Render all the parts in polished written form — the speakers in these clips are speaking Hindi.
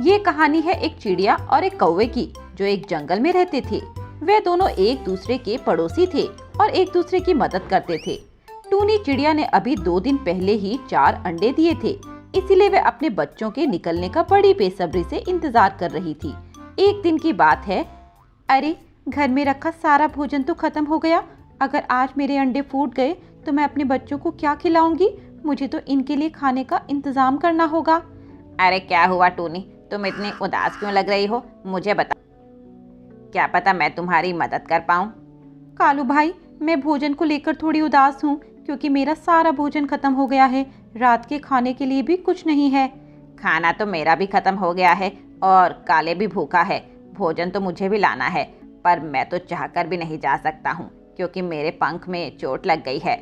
ये कहानी है एक चिड़िया और एक कौवे की, जो एक जंगल में रहते थे। वे दोनों एक दूसरे के पड़ोसी थे और एक दूसरे की मदद करते थे। टूनी चिड़िया ने अभी 2 दिन पहले ही 4 अंडे दिए थे, इसीलिए वे अपने बच्चों के निकलने का बड़ी बेसब्री से इंतजार कर रही थी। एक दिन की बात है। अरे, घर में रखा सारा भोजन तो खत्म हो गया। अगर आज मेरे अंडे फूट गए तो मैं अपने बच्चों को क्या खिलाऊंगी? मुझे तो इनके लिए खाने का इंतजाम करना होगा। अरे क्या हुआ टूनी, तुम इतनी उदास क्यों लग रही हो? मुझे बता, क्या पता मैं तुम्हारी मदद कर पाऊँ। कालू भाई, मैं भोजन को लेकर थोड़ी उदास हूँ क्योंकि मेरा सारा भोजन खत्म हो गया है। रात के खाने के लिए भी कुछ नहीं है। खाना तो मेरा भी खत्म हो गया है और काले भी भूखा है। भोजन तो मुझे भी लाना है, पर मैं तो चाहकर भी नहीं जा सकता हूँ क्योंकि मेरे पंख में चोट लग गई है।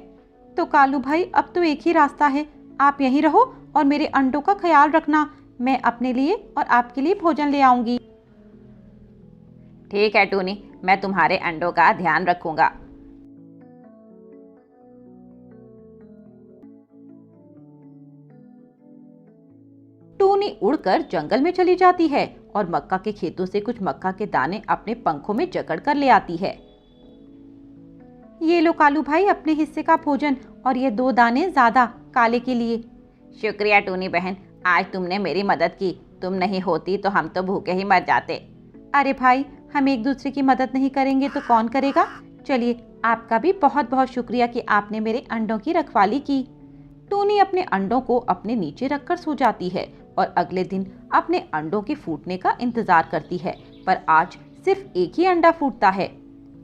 तो कालू भाई, अब तो एक ही रास्ता है। आप यहीं रहो और मेरे अंडों का ख्याल रखना। मैं अपने लिए और आपके लिए भोजन ले आऊंगी। ठीक है टूनी, मैं तुम्हारे अंडों का ध्यान रखूंगा। टूनी उड़कर जंगल में चली जाती है और मक्का के खेतों से कुछ मक्का के दाने अपने पंखों में जकड़ कर ले आती है। ये लो कालू भाई, अपने हिस्से का भोजन, और ये 2 दाने ज्यादा काले के लिए। शुक्रिया टूनी बहन, आज तुमने मेरी मदद की। तुम नहीं होती तो हम तो भूखे ही मर जाते। अरे भाई, हम एक दूसरे की मदद नहीं करेंगे तो कौन करेगा? चलिए, आपका भी बहुत बहुत शुक्रिया कि आपने मेरे अंडों की रखवाली की। टूनी अपने अंडों को अपने नीचे रखकर सो जाती है और अगले दिन अपने अंडों के फूटने का इंतजार करती है, पर आज सिर्फ एक ही अंडा फूटता है।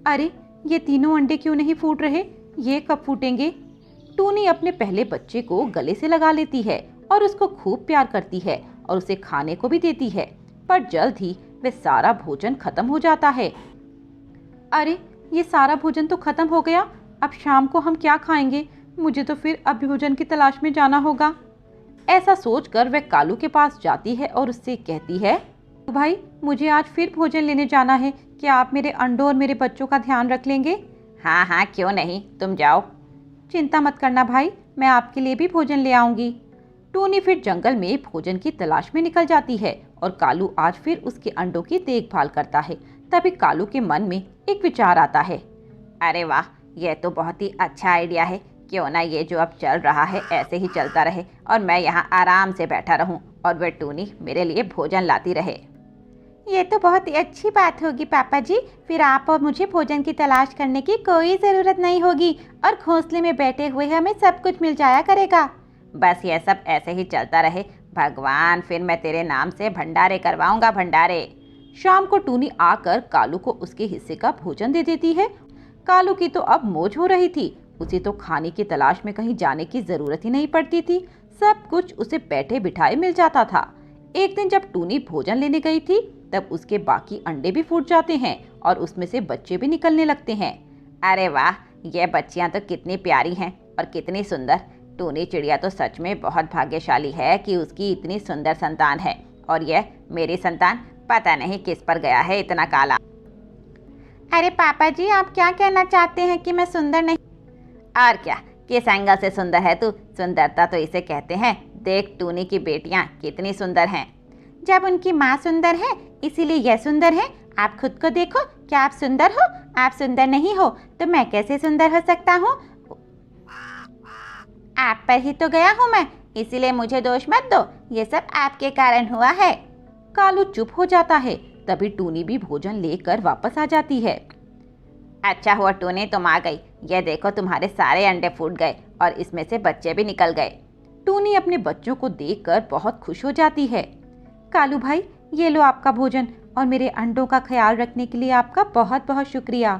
अरे, ये तीनों अंडे क्यों नहीं फूट रहे? ये कब फूटेंगे? टूनी अपने पहले बच्चे को गले से लगा लेती है और उसको खूब प्यार करती है और उसे खाने को भी देती है, पर जल्द ही वह सारा भोजन खत्म हो जाता है। अरे, ये सारा भोजन तो खत्म हो गया। अब शाम को हम क्या खाएंगे? मुझे तो फिर अब भोजन की तलाश में जाना होगा। ऐसा सोचकर वह कालू के पास जाती है और उससे कहती है, भाई, मुझे आज फिर भोजन लेने जाना है। क्या आप मेरे अंडों और मेरे बच्चों का ध्यान रख लेंगे? हाँ हाँ, क्यों नहीं, तुम जाओ। चिंता मत करना भाई, मैं आपके लिए भी भोजन ले आऊंगी। टूनी फिर जंगल में भोजन की तलाश में निकल जाती है और कालू आज फिर उसके अंडों की देखभाल करता है। तभी कालू के मन में एक विचार आता है। अरे वाह, यह तो बहुत ही अच्छा आइडिया है। क्यों ना ये जो अब चल रहा है ऐसे ही चलता रहे और मैं यहाँ आराम से बैठा रहूँ और वह टूनी मेरे लिए भोजन लाती रहे। ये तो बहुत ही अच्छी बात होगी पापा जी। फिर आप और मुझे भोजन की तलाश करने की कोई ज़रूरत नहीं होगी और घोंसले में बैठे हुए हमें सब कुछ मिल जाया करेगा। बस यह सब ऐसे ही चलता रहे भगवान, फिर मैं तेरे नाम से भंडारे करवाऊंगा, भंडारे। शाम को टूनी आकर कालू को उसके हिस्से का भोजन दे देती है। कालू की तो अब मौज हो रही थी। उसे तो खाने की तलाश में कहीं जाने की जरूरत ही नहीं पड़ती थी। सब कुछ उसे बैठे बिठाए मिल जाता था। एक दिन जब टूनी भोजन लेने गई थी, तब उसके बाकी अंडे भी फूट जाते हैं और उसमें से बच्चे भी निकलने लगते हैं। अरे वाह, ये बच्चियां तो कितनी प्यारी हैं और कितनी सुंदर। टूनी चिड़िया तो सच में बहुत भाग्यशाली है कि उसकी इतनी सुंदर संतान है, और यह मेरी संतान पता नहीं किस पर गया है इतना काला। अरे पापा जी, आप क्या कहना चाहते हैं कि मैं सुंदर नहीं? और क्या, किस एंगल से सुंदर है तू? सुंदरता तो इसे कहते हैं। देख, टूनी की बेटियां कितनी सुंदर हैं। जब उनकी माँ सुंदर है इसीलिए यह सुंदर है। आप खुद को देखो, क्या आप सुंदर हो? आप सुंदर नहीं हो तो मैं कैसे सुंदर हो सकता हूँ? आप पर ही तो गया हूँ मैं, इसीलिए मुझे दोष मत दो। ये सब आपके कारण हुआ है। कालू चुप हो जाता है। तभी टूनी भी भोजन लेकर वापस आ जाती है। अच्छा हुआ टूनी, तुम आ गई। ये देखो, तुम्हारे सारे अंडे फूट गए और इसमें से बच्चे भी निकल गए। टूनी अपने बच्चों को देखकर बहुत खुश हो जाती है। कालू भाई, ये लो आपका भोजन, और मेरे अंडों का ख्याल रखने के लिए आपका बहुत बहुत शुक्रिया।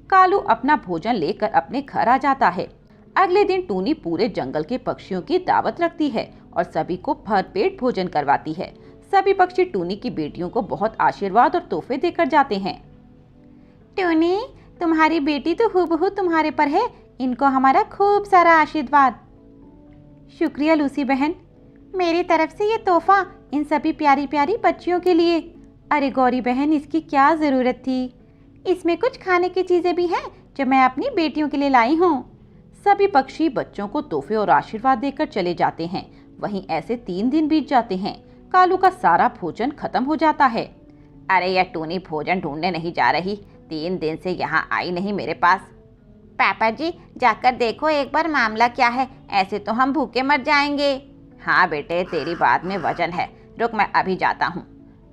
कालू अपना भोजन लेकर अपने घर आ जाता है। अगले दिन टूनी पूरे जंगल के पक्षियों की दावत रखती है और सभी को भरपेट भोजन करवाती है। सभी पक्षी टूनी की बेटियों को बहुत आशीर्वाद और तोहफे देकर जाते हैं। टूनी, तुम्हारी बेटी तो हूबहू तुम्हारे पर है। इनको हमारा खूब सारा आशीर्वाद। शुक्रिया लूसी बहन, मेरी तरफ से ये तोहफा इन सभी प्यारी प्यारी बच्चियों के लिए। अरे गौरी बहन, इसकी क्या ज़रूरत थी? इसमें कुछ खाने की चीज़ें भी हैं जो मैं अपनी बेटियों के लिए लाई हूँ। सभी पक्षी बच्चों को तोहफे और आशीर्वाद देकर चले जाते हैं। वहीं ऐसे 3 दिन बीत जाते हैं। कालू का सारा भोजन खत्म हो जाता है। अरे यह टूनी भोजन ढूंढने नहीं जा रही, 3 दिन से यहाँ आई नहीं मेरे पास। पापा जी जाकर देखो एक बार मामला क्या है, ऐसे तो हम भूखे मर जाएंगे। हाँ बेटे तेरी बात में वजन है, रुक मैं अभी जाता हूँ।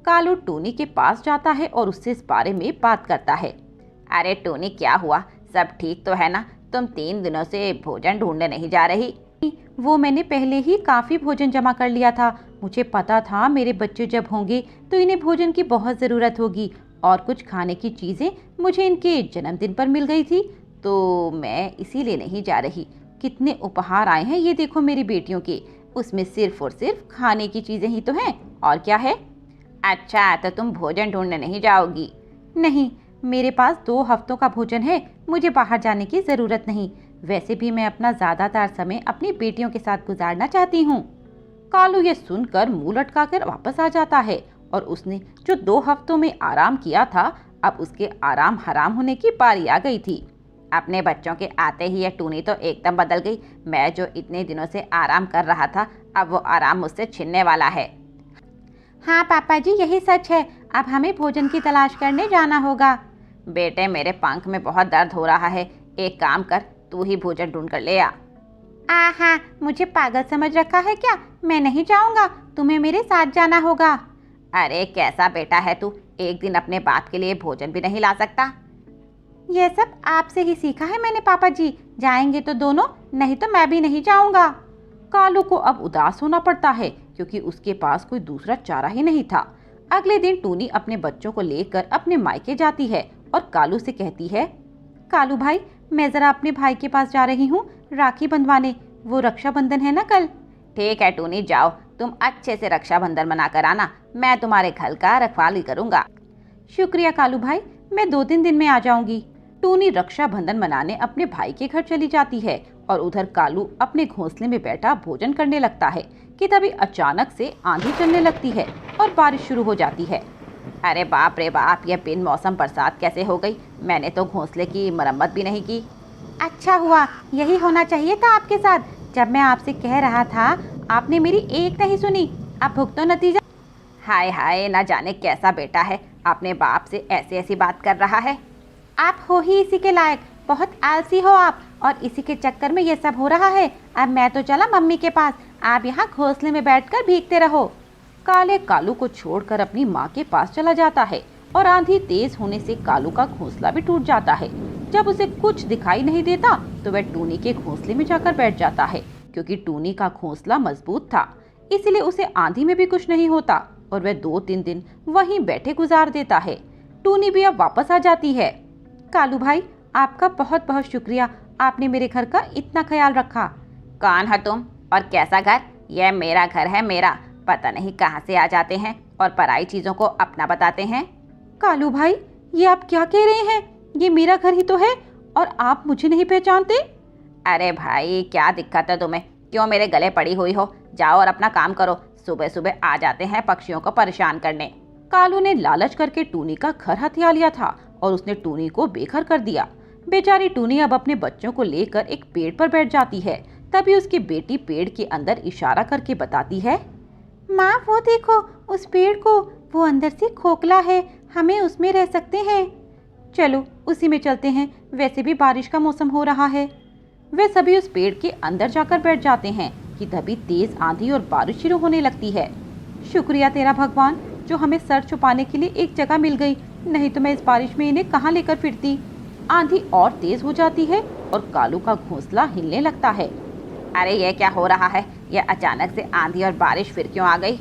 कालू टूनी के पास जाता है और उससे इस बारे में बात करता है। अरे टूनी क्या हुआ, सब ठीक तो है ना? तुम 3 दिनों से भोजन ढूंढने नहीं जा रही? वो मैंने पहले ही काफ़ी भोजन जमा कर लिया था। मुझे पता था मेरे बच्चे जब होंगे तो इन्हें भोजन की बहुत ज़रूरत होगी और कुछ खाने की चीज़ें मुझे इनके जन्मदिन पर मिल गई थी, तो मैं इसीलिए नहीं जा रही। कितने उपहार आए हैं ये देखो मेरी बेटियों के, उसमें सिर्फ और सिर्फ खाने की चीज़ें ही तो हैं, और क्या है? अच्छा तो तुम भोजन ढूंढने नहीं जाओगी? नहीं, मेरे पास 2 हफ्तों का भोजन है, मुझे बाहर जाने की ज़रूरत नहीं। वैसे भी मैं अपना ज़्यादातर समय अपनी बेटियों के साथ गुजारना चाहती हूँ। कालू ये सुनकर मुंह लटकाकर वापस आ जाता है और उसने जो 2 हफ्तों में आराम किया था, अब उसके आराम हराम होने की बारी आ गई थी। अपने बच्चों के आते ही यह टूनी तो एकदम बदल गई। मैं जो इतने दिनों से आराम कर रहा था, अब वो आराम मुझसे छिनने वाला है। हाँ पापा जी यही सच है, अब हमें भोजन की तलाश करने जाना होगा। बेटे मेरे पंख में बहुत दर्द हो रहा है, एक काम कर तू ही भोजन ढूंढ कर ले आ। हाँ, मुझे पागल समझ रखा है क्या? मैं नहीं जाऊंगा, तुम्हें मेरे साथ जाना होगा। अरे कैसा बेटा है तू, एक दिन अपने बाप के लिए भोजन भी नहीं ला सकता? यह सब आपसे ही सीखा है मैंने पापा जी, जाएंगे तो दोनों, नहीं तो मैं भी नहीं जाऊंगा। कालू को अब उदास होना पड़ता है क्योंकि उसके पास कोई दूसरा चारा ही नहीं था। अगले दिन टूनी अपने बच्चों को लेकर अपने मायके जाती है और कालू से कहती है, कालू भाई मैं जरा अपने भाई के पास जा रही हूँ राखी बंधवाने, वो रक्षाबंधन है ना कल। ठीक है टूनी जाओ, तुम अच्छे से रक्षाबंधन मना कर आना, मैं तुम्हारे घर का रखवाली करूँगा। शुक्रिया कालू भाई, मैं 2-3 दिन में आ जाऊंगी। टूनी रक्षाबंधन मनाने अपने भाई के घर चली जाती है और उधर कालू अपने घोंसले में बैठा भोजन करने लगता है कि तभी अचानक से आंधी चलने लगती है और बारिश शुरू हो जाती है। अरे बाप रे बाप, यह बिन मौसम बरसात कैसे हो गई? मैंने तो घोंसले की मरम्मत भी नहीं की। अच्छा हुआ, यही होना चाहिए था आपके साथ। जब मैं आपसे कह रहा था आपने मेरी एक नहीं सुनी, अब भुगतो नतीजा। हाय हाय, ना जाने कैसा बेटा है, अपने बाप से ऐसी ऐसी बात कर रहा है। आप हो ही इसी के लायक, बहुत आलसी हो आप, और इसी के चक्कर में ये सब हो रहा है। अब मैं तो चला मम्मी के पास, आप यहाँ घोंसले में बैठकर भीगते रहो। काले कालू को छोड़कर अपनी माँ के पास चला जाता है और आंधी तेज होने से कालू का घोंसला भी टूट जाता है। जब उसे कुछ दिखाई नहीं देता तो वह टूनी के घोंसले में जाकर बैठ जाता है। क्योंकि टूनी का घोंसला मजबूत था, इसलिए उसे आंधी में भी कुछ नहीं होता और वह 2-3 दिन वहीं बैठे गुजार देता है। टूनी भी अब वापस आ जाती है। कालू भाई आपका बहुत बहुत शुक्रिया, आपने मेरे घर का इतना ख्याल रखा। कौन है तुम और कैसा घर? यह मेरा घर है, मेरा। पता नहीं कहाँ से आ जाते हैं और पराई चीजों को अपना बताते हैं। कालू भाई ये आप क्या कह रहे हैं? ये मेरा घर ही तो है और आप मुझे नहीं पहचानते? अरे भाई क्या दिक्कत है तुम्हें, क्यों मेरे गले पड़ी हुई हो? जाओ और अपना काम करो, सुबह सुबह आ जाते हैं पक्षियों को परेशान करने। कालू ने लालच करके टूनी का घर हथिया लिया था और उसने टूनी को बेघर कर दिया। बेचारी टूनी अब अपने बच्चों को लेकर एक पेड़ पर बैठ जाती है। तभी उसकी बेटी पेड़ के अंदर इशारा करके बताती है, माँ वो देखो उस पेड़ को, वो अंदर से खोखला है, हमें उसमें रह सकते हैं। चलो उसी में चलते हैं, वैसे भी बारिश का मौसम हो रहा है। वे सभी उस पेड़ के अंदर जाकर बैठ जाते हैं कि तभी तेज आंधी और बारिश शुरू होने लगती है। शुक्रिया तेरा भगवान जो हमें सर छुपाने के लिए एक जगह मिल गई, नहीं तो मैं इस बारिश में इन्हें कहाँ लेकर फिरती। आंधी और तेज हो जाती है और कालू का घोंसला हिलने लगता है। अरे ये क्या हो रहा है, यह अचानक से आंधी और बारिश फिर क्यों आ गई?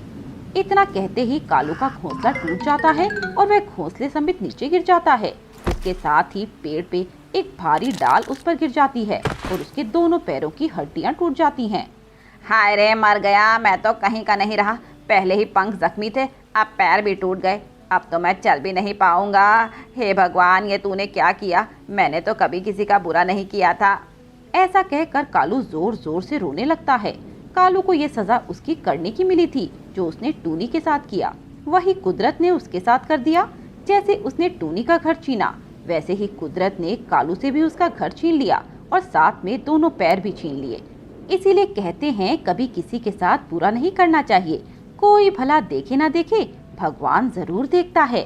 इतना कहते ही कालू का घोंसला टूट जाता है और वह घोंसले समेत नीचे गिर जाता है। उसके साथ ही पेड़ पे एक भारी डाल उस पर गिर जाती है और उसके दोनों पैरों की हड्डियां टूट जाती हैं। हाय रे मर गया, मैं तो कहीं का नहीं रहा। पहले ही पंख जख्मी थे, अब पैर भी टूट गए, अब तो मैं चल भी नहीं पाऊंगा। हे भगवान ये तूने क्या किया, मैंने तो कभी किसी का बुरा नहीं किया था। ऐसा कहकर कालू जोर जोर से रोने लगता है। कालू को ये सजा उसकी करने की मिली थी जो उसने टूनी के साथ किया, वही कुदरत ने उसके साथ कर दिया। जैसे उसने टूनी का घर छीना, वैसे ही कुदरत ने कालू से भी उसका घर छीन लिया और साथ में दोनों पैर भी छीन लिए। इसीलिए कहते हैं कभी किसी के साथ बुरा नहीं करना चाहिए, कोई भला देखे ना देखे, भगवान जरूर देखता है।